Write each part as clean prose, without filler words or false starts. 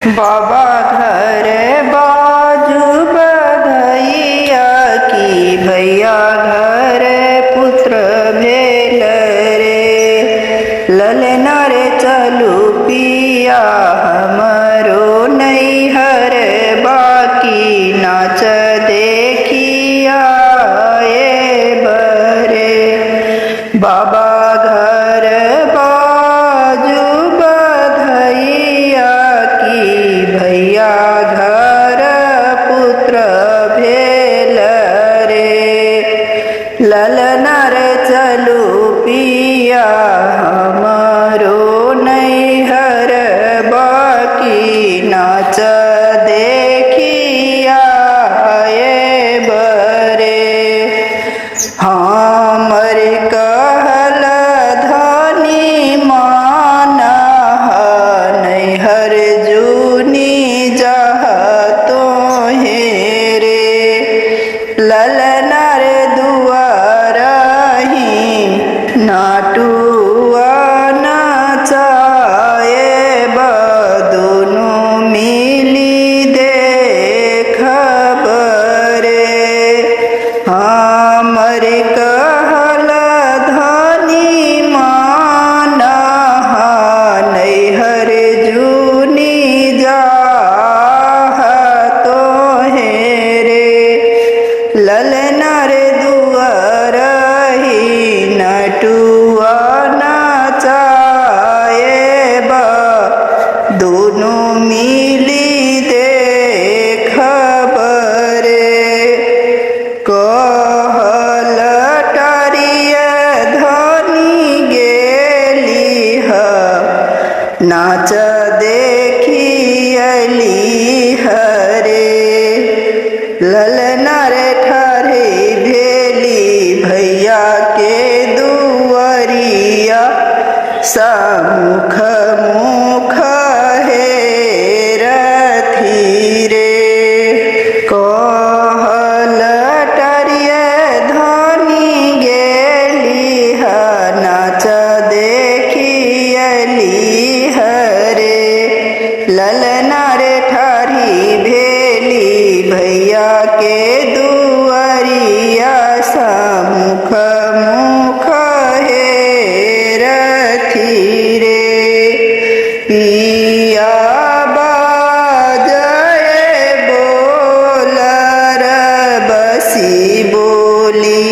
बाबा घर बाजू बधैया की भैया घर पुत्र भेल रे। ललना रे चलू पिया हमरो नैहर बाकी नाच देखिया ए बरे। बाबा घर बाजू बधैया की भैया घर पुत्र भेल रे। ललना रे चलू पिया हमरो नैहर बाकी नाच देखिया ए बरे। हमर कहल धनी माना नैहर जूनी जह तो हेरे। ललना रे दुआरही नाटुआ नाचाए दुनू मिली देखब रे। हमर कहल धनी माना नैहर जूनी जाह तो हेरे। ललना रे दुआरही नटुआ नाचाए दुनू मिली देखब रे। कहल टरिय धनी गेली नाच देखियली हरे। ललना रे ठाढ़ी भेली भैया के दुआरिया समुख मुख हेरथी रे। कहल टरिय धनी गेली नाच देखियली हरे। ललना रे ठाढ़ी भेली भैया के दुआरिया समुख मुख हेरथी रे। पिया बाजए बोलर बसी बोली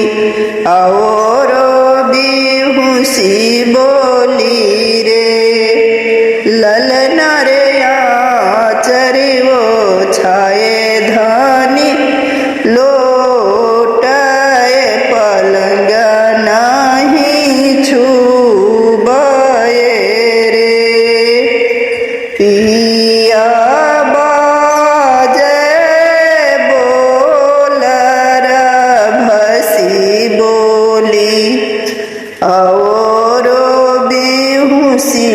औरो बिहुसी बोली रे। ललना रे आचरे वो छाए धनी लोटाए पलंग नहीं छूबए रे। पिया बाजे बोलर भसी बोली औरो बिहुसी